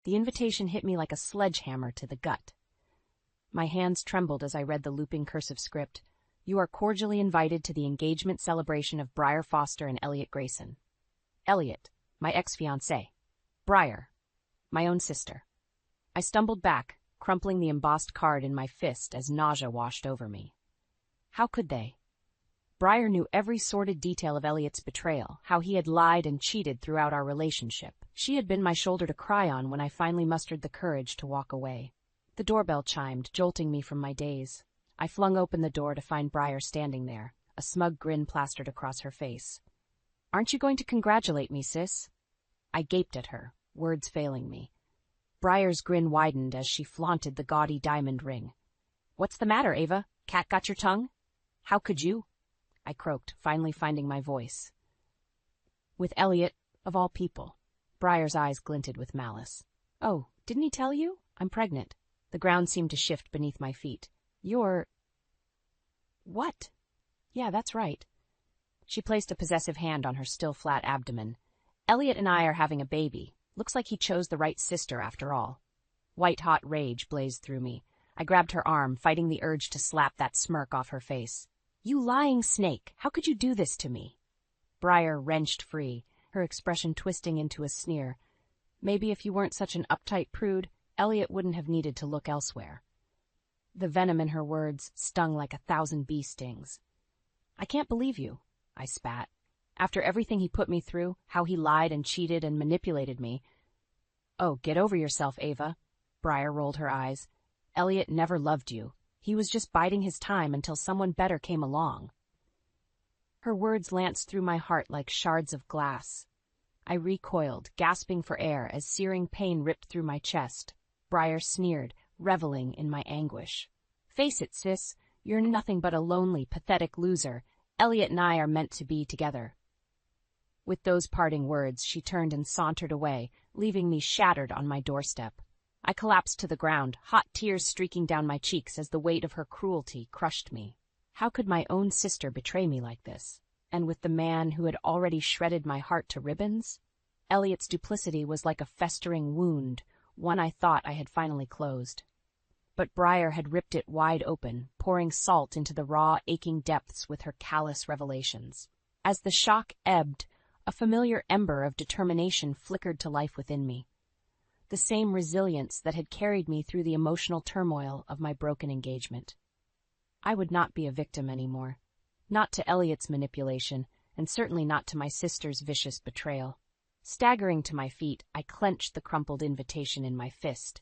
The invitation hit me like a sledgehammer to the gut. My hands trembled as I read the looping cursive script. You are cordially invited to the engagement celebration of Briar Foster and Elliot Grayson. Elliot, my ex-fiancé. Briar, my own sister. I stumbled back, crumpling the embossed card in my fist as nausea washed over me. How could they? Briar knew every sordid detail of Elliot's betrayal, how he had lied and cheated throughout our relationship. She had been my shoulder to cry on when I finally mustered the courage to walk away. The doorbell chimed, jolting me from my daze. I flung open the door to find Briar standing there, a smug grin plastered across her face. Aren't you going to congratulate me, sis? I gaped at her, words failing me. Briar's grin widened as she flaunted the gaudy diamond ring. What's the matter, Ava? Cat got your tongue? How could you? I croaked, finally finding my voice. With Elliot, of all people. Briar's eyes glinted with malice. Oh, didn't he tell you? I'm pregnant. The ground seemed to shift beneath my feet. You're... What? Yeah, that's right. She placed a possessive hand on her still flat abdomen. Elliot and I are having a baby. Looks like he chose the right sister after all. White-hot rage blazed through me. I grabbed her arm, fighting the urge to slap that smirk off her face. You lying snake! How could you do this to me? Briar wrenched free, her expression twisting into a sneer. Maybe if you weren't such an uptight prude, Elliot wouldn't have needed to look elsewhere. The venom in her words stung like 1,000 bee stings. I can't believe you, I spat. After everything he put me through, how he lied and cheated and manipulated me. Oh, get over yourself, Ava. Briar rolled her eyes. Elliot never loved you. He was just biding his time until someone better came along. Her words lanced through my heart like shards of glass. I recoiled, gasping for air as searing pain ripped through my chest. Briar sneered, reveling in my anguish. Face it, sis, you're nothing but a lonely, pathetic loser. Elliot and I are meant to be together. With those parting words, she turned and sauntered away, leaving me shattered on my doorstep. I collapsed to the ground, hot tears streaking down my cheeks as the weight of her cruelty crushed me. How could my own sister betray me like this? And with the man who had already shredded my heart to ribbons? Elliot's duplicity was like a festering wound, one I thought I had finally closed. But Briar had ripped it wide open, pouring salt into the raw, aching depths with her callous revelations. As the shock ebbed, a familiar ember of determination flickered to life within me. The same resilience that had carried me through the emotional turmoil of my broken engagement. I would not be a victim anymore. Not to Elliot's manipulation, and certainly not to my sister's vicious betrayal. Staggering to my feet, I clenched the crumpled invitation in my fist.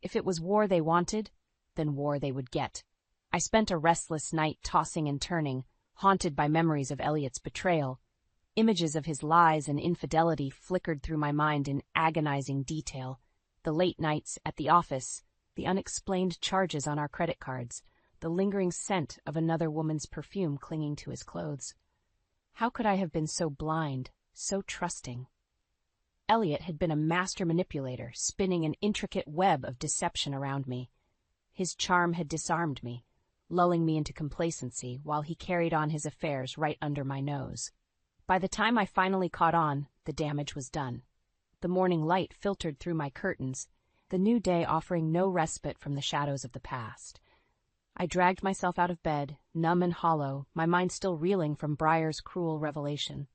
If it was war they wanted, then war they would get. I spent a restless night tossing and turning, haunted by memories of Elliot's betrayal. Images of his lies and infidelity flickered through my mind in agonizing detail. The late nights at the office, the unexplained charges on our credit cards, the lingering scent of another woman's perfume clinging to his clothes. How could I have been so blind, so trusting? Elliot had been a master manipulator, spinning an intricate web of deception around me. His charm had disarmed me, lulling me into complacency while he carried on his affairs right under my nose. By the time I finally caught on, the damage was done. The morning light filtered through my curtains, the new day offering no respite from the shadows of the past. I dragged myself out of bed, numb and hollow, my mind still reeling from Briar's cruel revelation.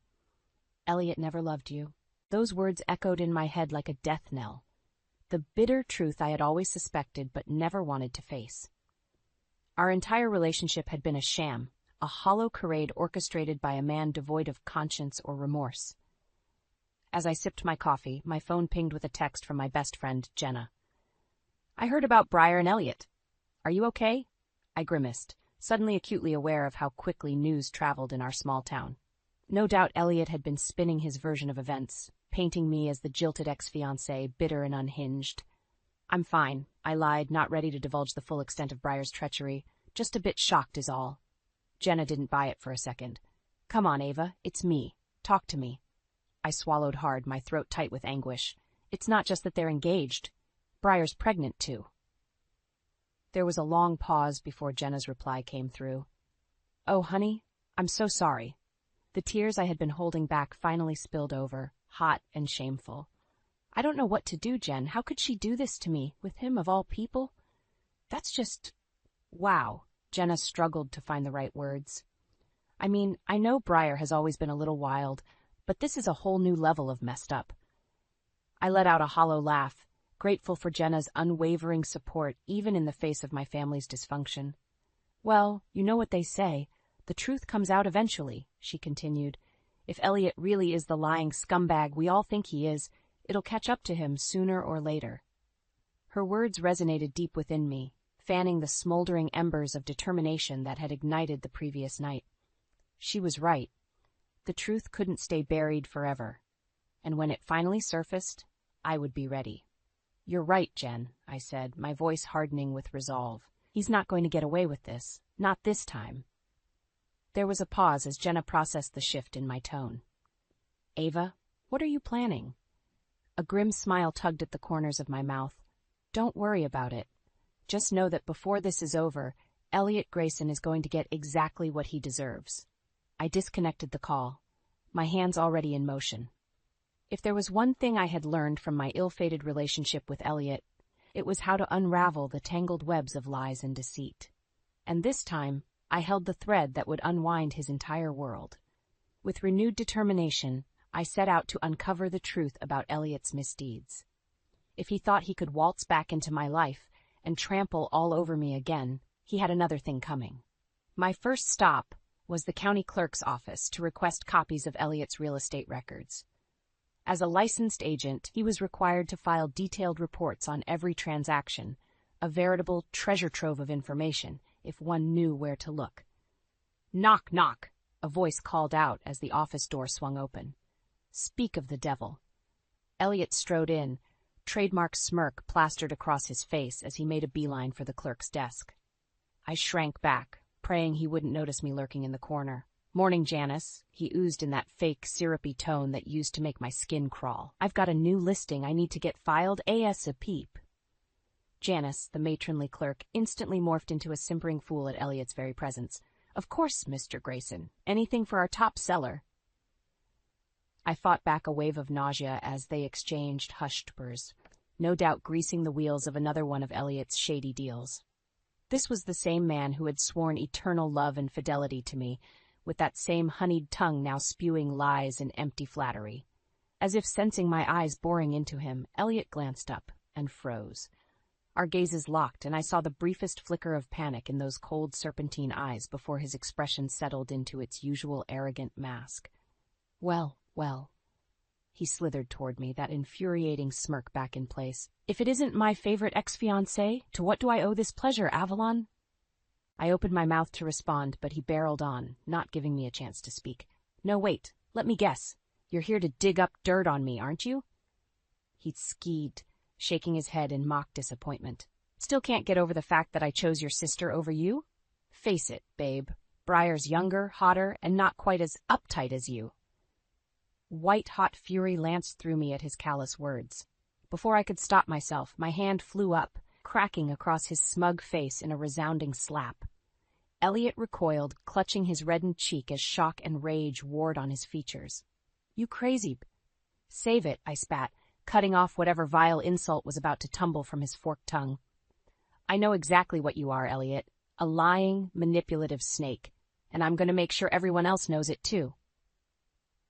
Elliot never loved you. Those words echoed in my head like a death knell. The bitter truth I had always suspected but never wanted to face. Our entire relationship had been a sham, a hollow charade orchestrated by a man devoid of conscience or remorse. As I sipped my coffee, my phone pinged with a text from my best friend, Jenna. I heard about Briar and Elliot. Are you okay? I grimaced, suddenly acutely aware of how quickly news traveled in our small town. No doubt Elliot had been spinning his version of events, painting me as the jilted ex-fiancé, bitter and unhinged. I'm fine, I lied, not ready to divulge the full extent of Briar's treachery, just a bit shocked is all. Jenna didn't buy it for a second. Come on, Ava, it's me. Talk to me. I swallowed hard, my throat tight with anguish. It's not just that they're engaged. Briar's pregnant, too. There was a long pause before Jenna's reply came through. Oh, honey, I'm so sorry. The tears I had been holding back finally spilled over, hot and shameful. I don't know what to do, Jen. How could she do this to me, with him of all people? That's just... wow. Jenna struggled to find the right words. I mean, I know Briar has always been a little wild, but this is a whole new level of messed up. I let out a hollow laugh, grateful for Jenna's unwavering support even in the face of my family's dysfunction. Well, you know what they say. The truth comes out eventually, she continued. If Elliot really is the lying scumbag we all think he is, it'll catch up to him sooner or later. Her words resonated deep within me, fanning the smoldering embers of determination that had ignited the previous night. She was right. The truth couldn't stay buried forever. And when it finally surfaced, I would be ready. You're right, Jen, I said, my voice hardening with resolve. He's not going to get away with this. Not this time. There was a pause as Jenna processed the shift in my tone. Ava, what are you planning? A grim smile tugged at the corners of my mouth. Don't worry about it. Just know that before this is over, Elliot Grayson is going to get exactly what he deserves. I disconnected the call, my hands already in motion. If there was one thing I had learned from my ill-fated relationship with Elliot, it was how to unravel the tangled webs of lies and deceit. And this time, I held the thread that would unwind his entire world. With renewed determination, I set out to uncover the truth about Elliot's misdeeds. If he thought he could waltz back into my life and trample all over me again, he had another thing coming. My first stop was the county clerk's office to request copies of Elliot's real estate records. As a licensed agent, he was required to file detailed reports on every transaction, a veritable treasure trove of information, if one knew where to look. Knock, knock, a voice called out as the office door swung open. Speak of the devil. Elliot strode in, trademark smirk plastered across his face as he made a beeline for the clerk's desk. I shrank back, praying he wouldn't notice me lurking in the corner. Morning, Janice, he oozed in that fake, syrupy tone that used to make my skin crawl. I've got a new listing I need to get filed ASAP. Janice, the matronly clerk, instantly morphed into a simpering fool at Elliot's very presence. Of course, Mr. Grayson. Anything for our top seller. I fought back a wave of nausea as they exchanged hushed purrs, no doubt greasing the wheels of another one of Elliot's shady deals. This was the same man who had sworn eternal love and fidelity to me, with that same honeyed tongue now spewing lies and empty flattery. As if sensing my eyes boring into him, Elliot glanced up and froze. Our gazes locked, and I saw the briefest flicker of panic in those cold serpentine eyes before his expression settled into its usual arrogant mask. Well, he slithered toward me, that infuriating smirk back in place. If it isn't my favorite ex-fiancé, to what do I owe this pleasure, Avalon? I opened my mouth to respond, but he barreled on, not giving me a chance to speak. No, wait, let me guess. You're here to dig up dirt on me, aren't you? He skeeved, shaking his head in mock disappointment. Still can't get over the fact that I chose your sister over you? Face it, babe. Briar's younger, hotter, and not quite as uptight as you. White-hot fury lanced through me at his callous words. Before I could stop myself, my hand flew up, cracking across his smug face in a resounding slap. Elliot recoiled, clutching his reddened cheek as shock and rage warred on his features. You crazy... Save it, I spat, cutting off whatever vile insult was about to tumble from his forked tongue. I know exactly what you are, Elliot. A lying, manipulative snake. And I'm going to make sure everyone else knows it, too.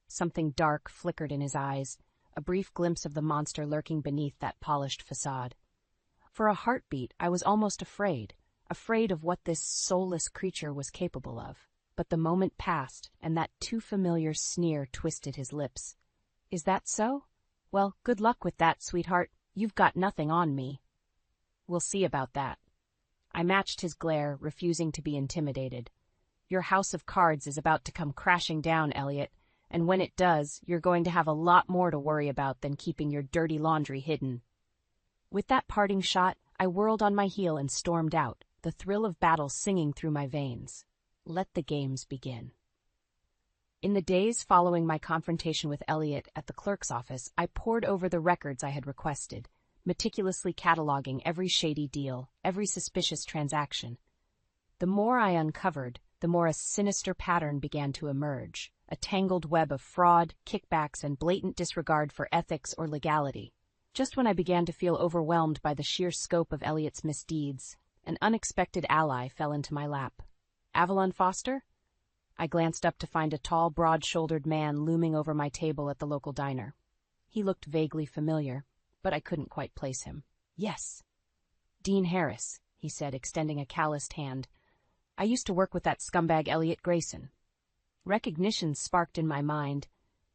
Something dark flickered in his eyes, a brief glimpse of the monster lurking beneath that polished facade. For a heartbeat, I was almost afraid of what this soulless creature was capable of. But the moment passed, and that too familiar sneer twisted his lips. Is that so? Well, good luck with that, sweetheart. You've got nothing on me. We'll see about that. I matched his glare, refusing to be intimidated. Your house of cards is about to come crashing down, Elliot, and when it does, you're going to have a lot more to worry about than keeping your dirty laundry hidden. With that parting shot, I whirled on my heel and stormed out, the thrill of battle singing through my veins. Let the games begin. In the days following my confrontation with Elliot at the clerk's office, I pored over the records I had requested, meticulously cataloging every shady deal, every suspicious transaction. The more I uncovered, the more a sinister pattern began to emerge, a tangled web of fraud, kickbacks, and blatant disregard for ethics or legality. Just when I began to feel overwhelmed by the sheer scope of Elliot's misdeeds, an unexpected ally fell into my lap. Avalon Foster? I glanced up to find a tall, broad-shouldered man looming over my table at the local diner. He looked vaguely familiar, but I couldn't quite place him. Yes. Dean Harris, he said, extending a calloused hand. I used to work with that scumbag Elliot Grayson. Recognition sparked in my mind.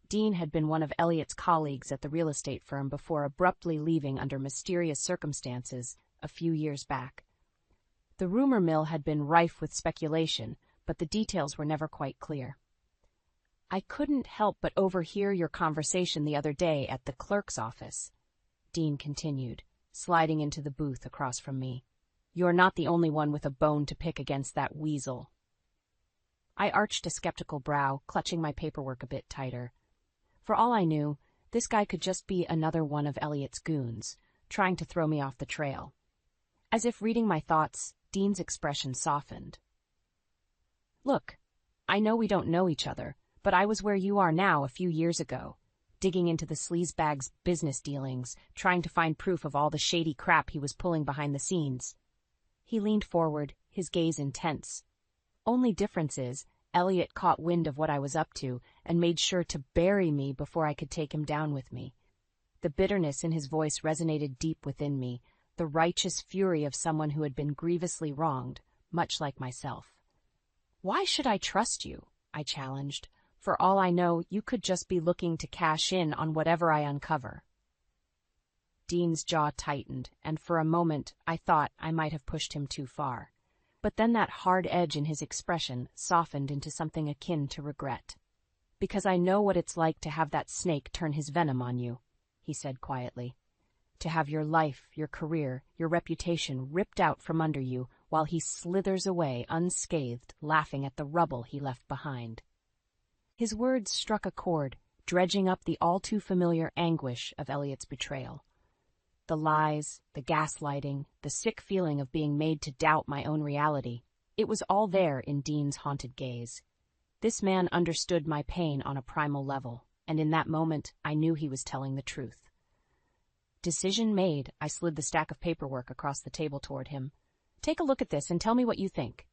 Dean had been one of Elliot's colleagues at the real estate firm before abruptly leaving under mysterious circumstances a few years back. The rumor mill had been rife with speculation, but the details were never quite clear. I couldn't help but overhear your conversation the other day at the clerk's office, Dean continued, sliding into the booth across from me. You're not the only one with a bone to pick against that weasel. I arched a skeptical brow, clutching my paperwork a bit tighter. For all I knew, this guy could just be another one of Elliot's goons, trying to throw me off the trail. As if reading my thoughts, Dean's expression softened. Look, I know we don't know each other, but I was where you are now a few years ago, digging into the sleazebag's business dealings, trying to find proof of all the shady crap he was pulling behind the scenes. He leaned forward, his gaze intense. Only difference is, Elliot caught wind of what I was up to and made sure to bury me before I could take him down with me. The bitterness in his voice resonated deep within me, the righteous fury of someone who had been grievously wronged, much like myself. Why should I trust you? I challenged. For all I know, you could just be looking to cash in on whatever I uncover. Dean's jaw tightened, and for a moment I thought I might have pushed him too far. But then that hard edge in his expression softened into something akin to regret. Because I know what it's like to have that snake turn his venom on you, he said quietly. To have your life, your career, your reputation ripped out from under you while he slithers away unscathed, laughing at the rubble he left behind. His words struck a chord, dredging up the all-too-familiar anguish of Elliot's betrayal. The lies, the gaslighting, the sick feeling of being made to doubt my own reality. It was all there in Dean's haunted gaze. This man understood my pain on a primal level, and in that moment I knew he was telling the truth. Decision made, I slid the stack of paperwork across the table toward him. Take a look at this and tell me what you think.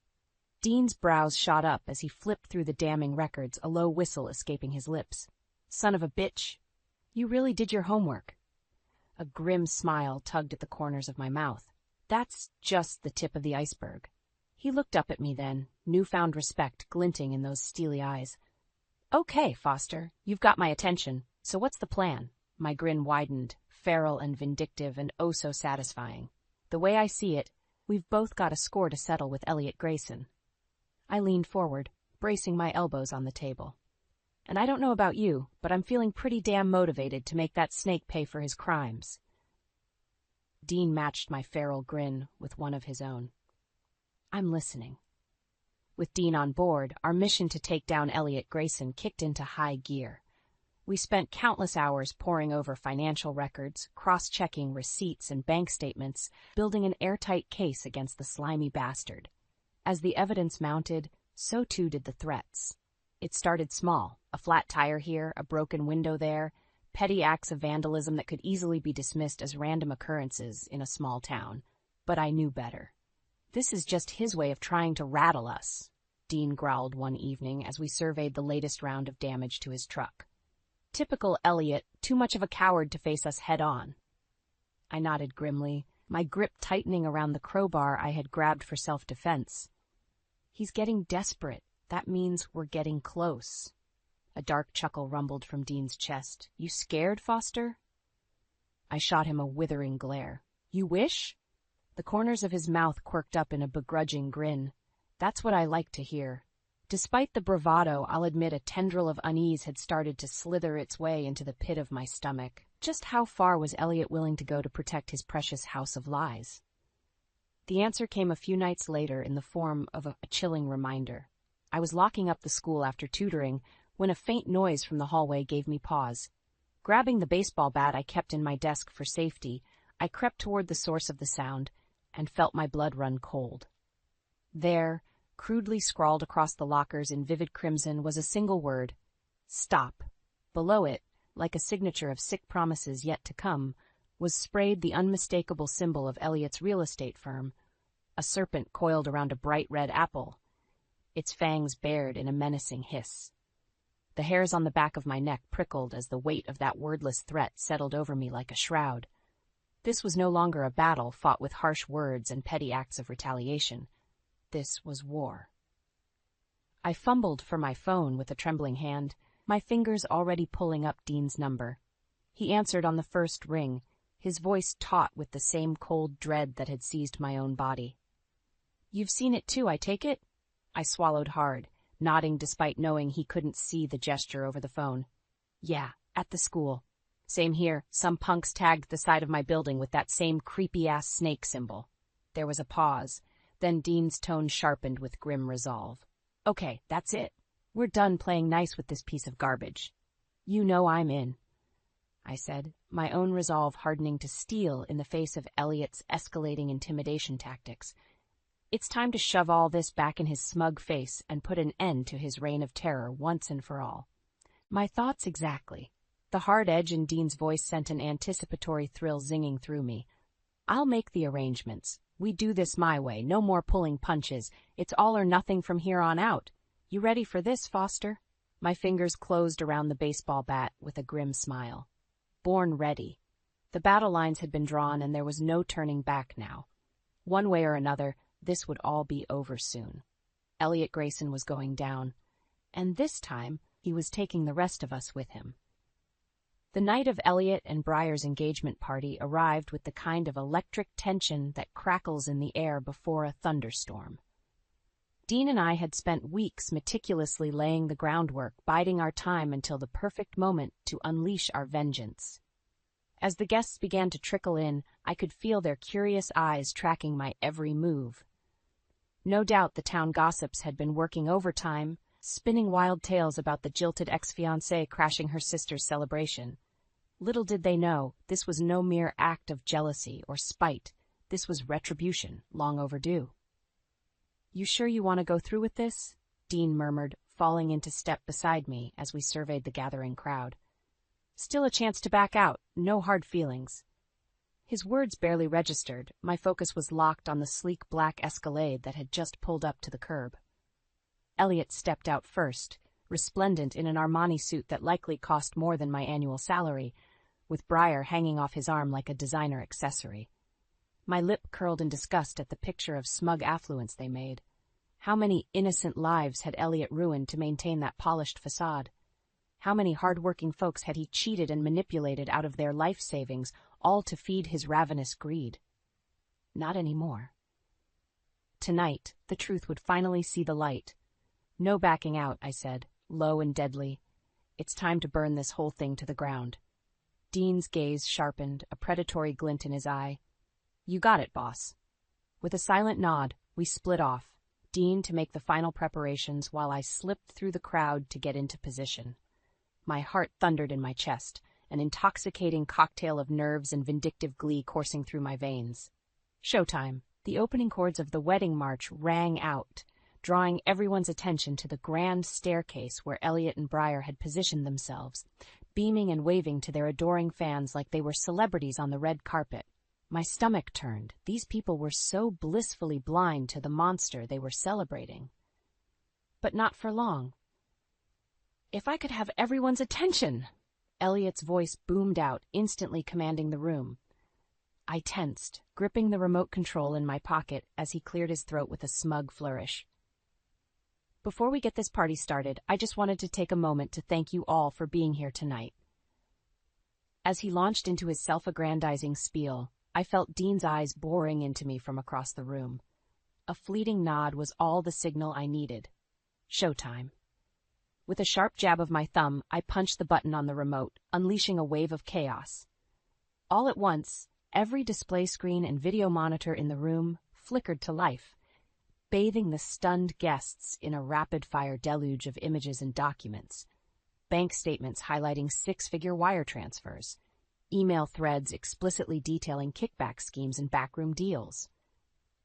Dean's brows shot up as he flipped through the damning records, a low whistle escaping his lips. Son of a bitch. You really did your homework. A grim smile tugged at the corners of my mouth. That's just the tip of the iceberg. He looked up at me then, newfound respect glinting in those steely eyes. Okay, Foster, you've got my attention, so what's the plan? My grin widened, feral and vindictive and oh so satisfying. The way I see it, we've both got a score to settle with Elliot Grayson. I leaned forward, bracing my elbows on the table. And I don't know about you, but I'm feeling pretty damn motivated to make that snake pay for his crimes. Dean matched my feral grin with one of his own. I'm listening. With Dean on board, our mission to take down Elliot Grayson kicked into high gear. We spent countless hours poring over financial records, cross-checking receipts and bank statements, building an airtight case against the slimy bastard. As the evidence mounted, so too did the threats. It started small, a flat tire here, a broken window there, petty acts of vandalism that could easily be dismissed as random occurrences in a small town. But I knew better. This is just his way of trying to rattle us, Dean growled one evening as we surveyed the latest round of damage to his truck. Typical Elliot, too much of a coward to face us head-on. I nodded grimly, my grip tightening around the crowbar I had grabbed for self-defense. He's getting desperate. That means we're getting close. A dark chuckle rumbled from Dean's chest. You scared, Foster? I shot him a withering glare. You wish? The corners of his mouth quirked up in a begrudging grin. That's what I like to hear. Despite the bravado, I'll admit a tendril of unease had started to slither its way into the pit of my stomach. Just how far was Elliot willing to go to protect his precious house of lies? The answer came a few nights later in the form of a chilling reminder. I was locking up the school after tutoring when a faint noise from the hallway gave me pause. Grabbing the baseball bat I kept in my desk for safety, I crept toward the source of the sound and felt my blood run cold. There, crudely scrawled across the lockers in vivid crimson, was a single word, stop. Below it, like a signature of sick promises yet to come, was sprayed the unmistakable symbol of Elliot's real estate firm, a serpent coiled around a bright red apple, its fangs bared in a menacing hiss. The hairs on the back of my neck prickled as the weight of that wordless threat settled over me like a shroud. This was no longer a battle fought with harsh words and petty acts of retaliation. This was war. I fumbled for my phone with a trembling hand, my fingers already pulling up Dean's number. He answered on the first ring, his voice taut with the same cold dread that had seized my own body. "You've seen it too, I take it?" I swallowed hard, nodding despite knowing he couldn't see the gesture over the phone. "Yeah, at the school. Same here, some punks tagged the side of my building with that same creepy-ass snake symbol." There was a pause, then Dean's tone sharpened with grim resolve. "Okay, that's it. We're done playing nice with this piece of garbage. You know I'm in," I said, my own resolve hardening to steel in the face of Elliot's escalating intimidation tactics. It's time to shove all this back in his smug face and put an end to his reign of terror once and for all. My thoughts exactly. The hard edge in Dean's voice sent an anticipatory thrill zinging through me. "I'll make the arrangements. We do this my way, no more pulling punches. It's all or nothing from here on out. You ready for this, Foster?" My fingers closed around the baseball bat with a grim smile. Born ready. The battle lines had been drawn and there was no turning back now. One way or another, this would all be over soon. Elliot Grayson was going down, and this time he was taking the rest of us with him. The night of Elliot and Briar's engagement party arrived with the kind of electric tension that crackles in the air before a thunderstorm. Dean and I had spent weeks meticulously laying the groundwork, biding our time until the perfect moment to unleash our vengeance. As the guests began to trickle in, I could feel their curious eyes tracking my every move. No doubt the town gossips had been working overtime, spinning wild tales about the jilted ex-fiancé crashing her sister's celebration. Little did they know, this was no mere act of jealousy or spite. This was retribution, long overdue. "You sure you want to go through with this?" Dean murmured, falling into step beside me as we surveyed the gathering crowd. "Still a chance to back out, no hard feelings." His words barely registered. My focus was locked on the sleek black Escalade that had just pulled up to the curb. Elliot stepped out first, resplendent in an Armani suit that likely cost more than my annual salary, with Briar hanging off his arm like a designer accessory. My lip curled in disgust at the picture of smug affluence they made. How many innocent lives had Elliot ruined to maintain that polished facade? How many hard-working folks had he cheated and manipulated out of their life savings, all to feed his ravenous greed? Not anymore. Tonight, the truth would finally see the light. "No backing out," I said, low and deadly. "It's time to burn this whole thing to the ground." Dean's gaze sharpened, a predatory glint in his eye. "You got it, boss." With a silent nod, we split off, Dean to make the final preparations while I slipped through the crowd to get into position. My heart thundered in my chest, an intoxicating cocktail of nerves and vindictive glee coursing through my veins. Showtime. The opening chords of the wedding march rang out, drawing everyone's attention to the grand staircase where Elliot and Briar had positioned themselves, beaming and waving to their adoring fans like they were celebrities on the red carpet. My stomach turned. These people were so blissfully blind to the monster they were celebrating. But not for long. "If I could have everyone's attention!" Elliot's voice boomed out, instantly commanding the room. I tensed, gripping the remote control in my pocket as he cleared his throat with a smug flourish. "Before we get this party started, I just wanted to take a moment to thank you all for being here tonight." As he launched into his self-aggrandizing spiel, I felt Dean's eyes boring into me from across the room. A fleeting nod was all the signal I needed. Showtime. With a sharp jab of my thumb, I punched the button on the remote, unleashing a wave of chaos. All at once, every display screen and video monitor in the room flickered to life, bathing the stunned guests in a rapid-fire deluge of images and documents. Bank statements highlighting six-figure wire transfers, email threads explicitly detailing kickback schemes and backroom deals,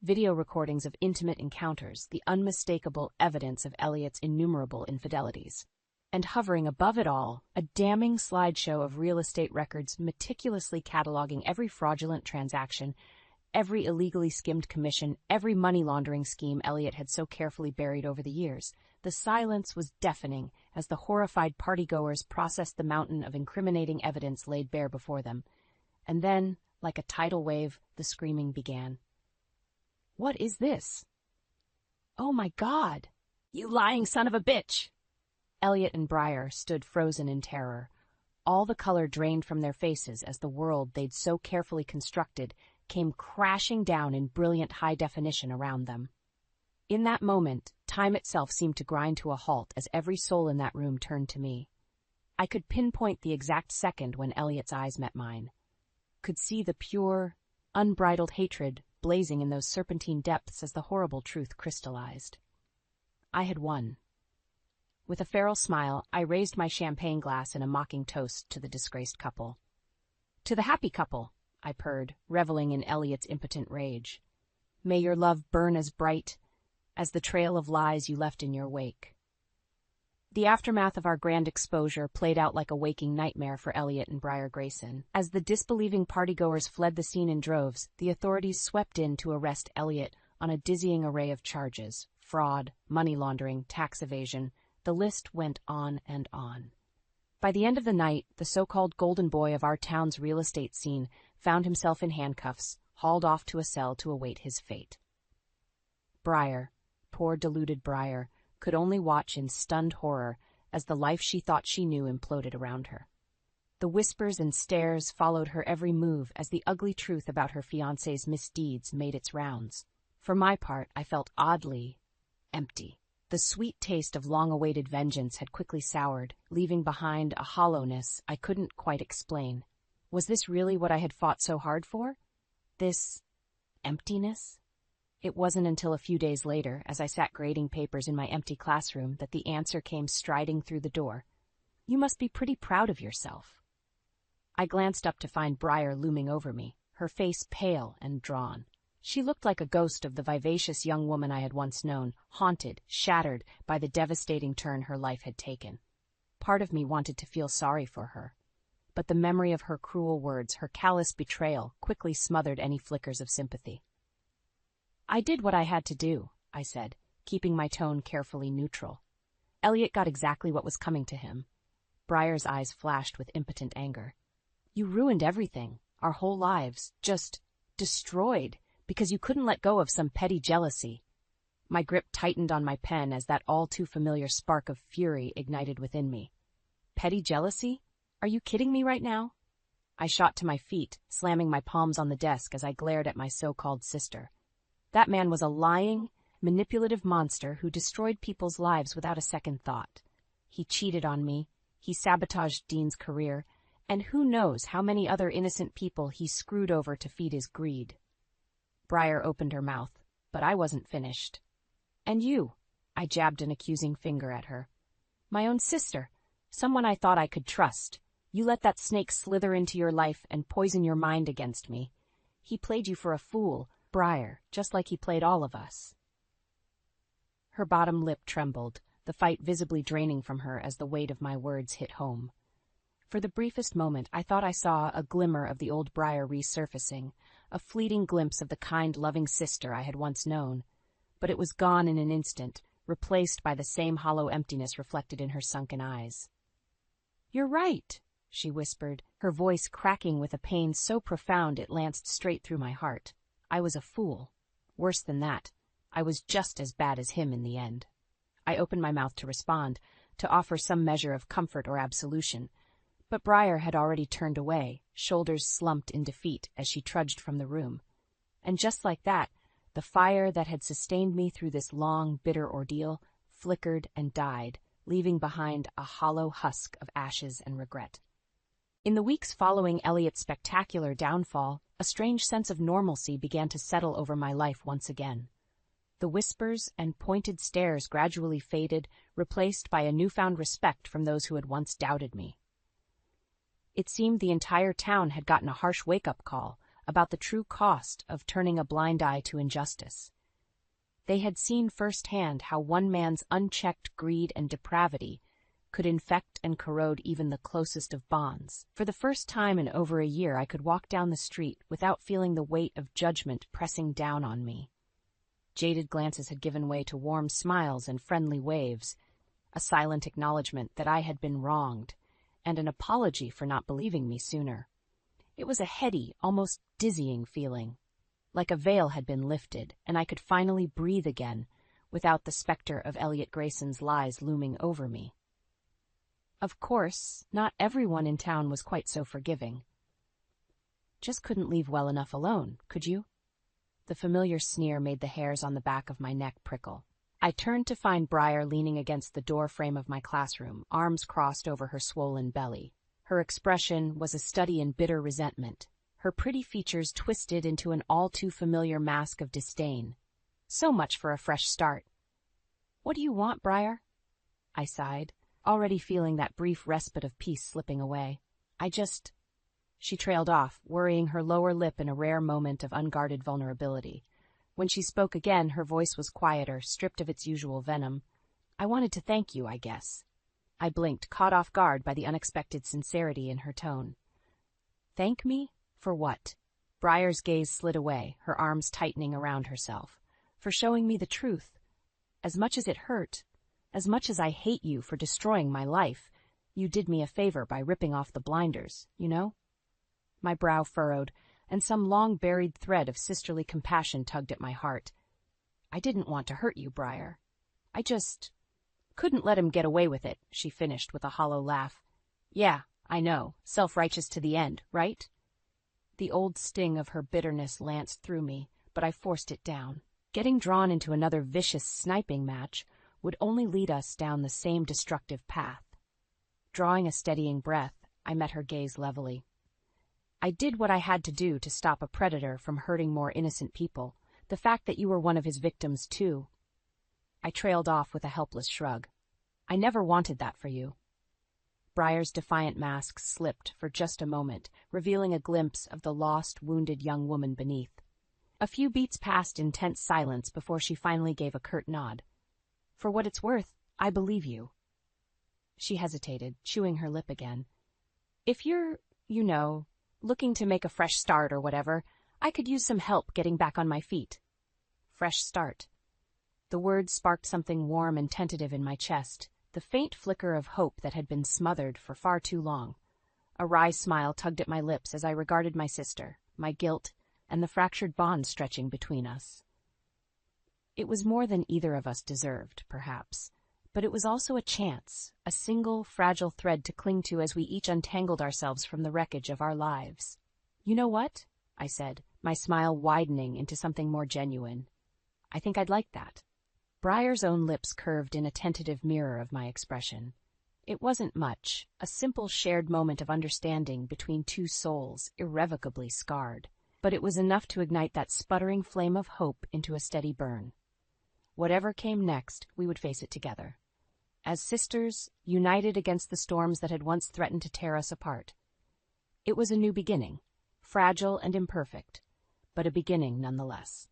video recordings of intimate encounters, the unmistakable evidence of Elliot's innumerable infidelities. And hovering above it all, a damning slideshow of real estate records meticulously cataloging every fraudulent transaction, every illegally skimmed commission, every money laundering scheme Elliot had so carefully buried over the years. The silence was deafening as the horrified partygoers processed the mountain of incriminating evidence laid bare before them. And then, like a tidal wave, the screaming began. "What is this? Oh my God! You lying son of a bitch!" Elliot and Briar stood frozen in terror. All the color drained from their faces as the world they'd so carefully constructed came crashing down in brilliant high definition around them. In that moment, time itself seemed to grind to a halt as every soul in that room turned to me. I could pinpoint the exact second when Elliot's eyes met mine. Could see the pure, unbridled hatred blazing in those serpentine depths as the horrible truth crystallized. I had won. With a feral smile, I raised my champagne glass in a mocking toast to the disgraced couple. "To the happy couple," I purred, reveling in Elliot's impotent rage. "May your love burn as bright as the trail of lies you left in your wake." The aftermath of our grand exposure played out like a waking nightmare for Elliot and Briar Grayson. As the disbelieving partygoers fled the scene in droves, the authorities swept in to arrest Elliot on a dizzying array of charges: fraud, money laundering, tax evasion. The list went on and on. By the end of the night, the so-called golden boy of our town's real estate scene found himself in handcuffs, hauled off to a cell to await his fate. Briar, poor deluded Briar, could only watch in stunned horror as the life she thought she knew imploded around her. The whispers and stares followed her every move as the ugly truth about her fiancé's misdeeds made its rounds. For my part, I felt oddly empty. The sweet taste of long-awaited vengeance had quickly soured, leaving behind a hollowness I couldn't quite explain. Was this really what I had fought so hard for? This emptiness? It wasn't until a few days later, as I sat grading papers in my empty classroom, that the answer came striding through the door. "You must be pretty proud of yourself." I glanced up to find Briar looming over me, her face pale and drawn. She looked like a ghost of the vivacious young woman I had once known, haunted, shattered by the devastating turn her life had taken. Part of me wanted to feel sorry for her, but the memory of her cruel words, her callous betrayal, quickly smothered any flickers of sympathy. "I did what I had to do," I said, keeping my tone carefully neutral. Elliot got exactly what was coming to him. Briar's eyes flashed with impotent anger. "You ruined everything, our whole lives, just destroyed, because you couldn't let go of some petty jealousy." My grip tightened on my pen as that all-too-familiar spark of fury ignited within me. "Petty jealousy? Are you kidding me right now?" I shot to my feet, slamming my palms on the desk as I glared at my so-called sister. That man was a lying, manipulative monster who destroyed people's lives without a second thought. He cheated on me, he sabotaged Dean's career, and who knows how many other innocent people he screwed over to feed his greed. Briar opened her mouth, but I wasn't finished. "And you," I jabbed an accusing finger at her. "My own sister, someone I thought I could trust. You let that snake slither into your life and poison your mind against me. He played you for a fool, Briar, just like he played all of us." Her bottom lip trembled, the fight visibly draining from her as the weight of my words hit home. For the briefest moment, I thought I saw a glimmer of the old Briar resurfacing, a fleeting glimpse of the kind, loving sister I had once known. But it was gone in an instant, replaced by the same hollow emptiness reflected in her sunken eyes. "You're right," she whispered, her voice cracking with a pain so profound it lanced straight through my heart. I was a fool. Worse than that, I was just as bad as him in the end. I opened my mouth to respond, to offer some measure of comfort or absolution, but Briar had already turned away, shoulders slumped in defeat as she trudged from the room. And just like that, the fire that had sustained me through this long, bitter ordeal flickered and died, leaving behind a hollow husk of ashes and regret. In the weeks following Elliot's spectacular downfall, a strange sense of normalcy began to settle over my life once again. The whispers and pointed stares gradually faded, replaced by a newfound respect from those who had once doubted me. It seemed the entire town had gotten a harsh wake-up call about the true cost of turning a blind eye to injustice. They had seen firsthand how one man's unchecked greed and depravity could infect and corrode even the closest of bonds. For the first time in over a year, I could walk down the street without feeling the weight of judgment pressing down on me. Jaded glances had given way to warm smiles and friendly waves, a silent acknowledgement that I had been wronged, and an apology for not believing me sooner. It was a heady, almost dizzying feeling, like a veil had been lifted, and I could finally breathe again, without the specter of Elliot Grayson's lies looming over me. Of course, not everyone in town was quite so forgiving. Just couldn't leave well enough alone, could you? The familiar sneer made the hairs on the back of my neck prickle. I turned to find Briar leaning against the door frame of my classroom, arms crossed over her swollen belly. Her expression was a study in bitter resentment, her pretty features twisted into an all-too-familiar mask of disdain. So much for a fresh start. "What do you want, Briar?" I sighed, already feeling that brief respite of peace slipping away. She trailed off, worrying her lower lip in a rare moment of unguarded vulnerability. When she spoke again, her voice was quieter, stripped of its usual venom. "I wanted to thank you, I guess." I blinked, caught off guard by the unexpected sincerity in her tone. "Thank me? For what?" Briar's gaze slid away, her arms tightening around herself. "For showing me the truth. As much as it hurt, as much as I hate you for destroying my life, you did me a favor by ripping off the blinders, you know?" My brow furrowed, and some long-buried thread of sisterly compassion tugged at my heart. "I didn't want to hurt you, Briar. I just couldn't let him get away with it," she finished with a hollow laugh. "Yeah, I know, self-righteous to the end, right?" The old sting of her bitterness lanced through me, but I forced it down. Getting drawn into another vicious sniping match would only lead us down the same destructive path. Drawing a steadying breath, I met her gaze levelly. "I did what I had to do to stop a predator from hurting more innocent people. The fact that you were one of his victims, too." I trailed off with a helpless shrug. "I never wanted that for you." Briar's defiant mask slipped for just a moment, revealing a glimpse of the lost, wounded young woman beneath. A few beats passed in tense silence before she finally gave a curt nod. "For what it's worth, I believe you." She hesitated, chewing her lip again. "If you're, looking to make a fresh start or whatever, I could use some help getting back on my feet." Fresh start. The word sparked something warm and tentative in my chest, the faint flicker of hope that had been smothered for far too long. A wry smile tugged at my lips as I regarded my sister, my guilt, and the fractured bond stretching between us. It was more than either of us deserved, perhaps, but it was also a chance, a single, fragile thread to cling to as we each untangled ourselves from the wreckage of our lives. "You know what?" I said, my smile widening into something more genuine. "I think I'd like that." Briar's own lips curved in a tentative mirror of my expression. It wasn't much, a simple shared moment of understanding between two souls irrevocably scarred, but it was enough to ignite that sputtering flame of hope into a steady burn. Whatever came next, we would face it together. As sisters, united against the storms that had once threatened to tear us apart. It was a new beginning, fragile and imperfect, but a beginning nonetheless.